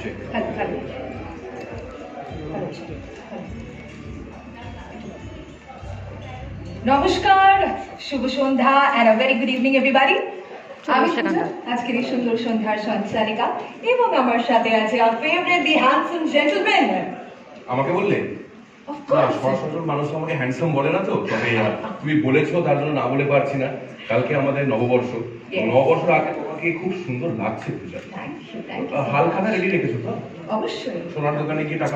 নিশ্চয়ই। নমস্কার, শুভ সন্ধ্যা and a very good evening everybody. আমি সন্ধ্যা। আজকের এই সুন্দর সন্ধ্যার সঞ্চালিকা এবং আমার সাথে আছে our favorite the handsome gentleman. আমাকে বললে? Of না, course. সচরাচর মানুষ আমাকে হ্যান্ডসাম বলে না তো, তবে তুমি বলেছো তার জন্য না বলে পারছি না। কালকে আমাদের নববর্ষ, Yes. নববর্ষের আগে তোমাকে খুব সুন্দর লাগছে পূজা। Thank you, thank you. Halkhata ready রেখেছো তো? অবশ্যই। সোনার দোকানে গিয়ে টাকা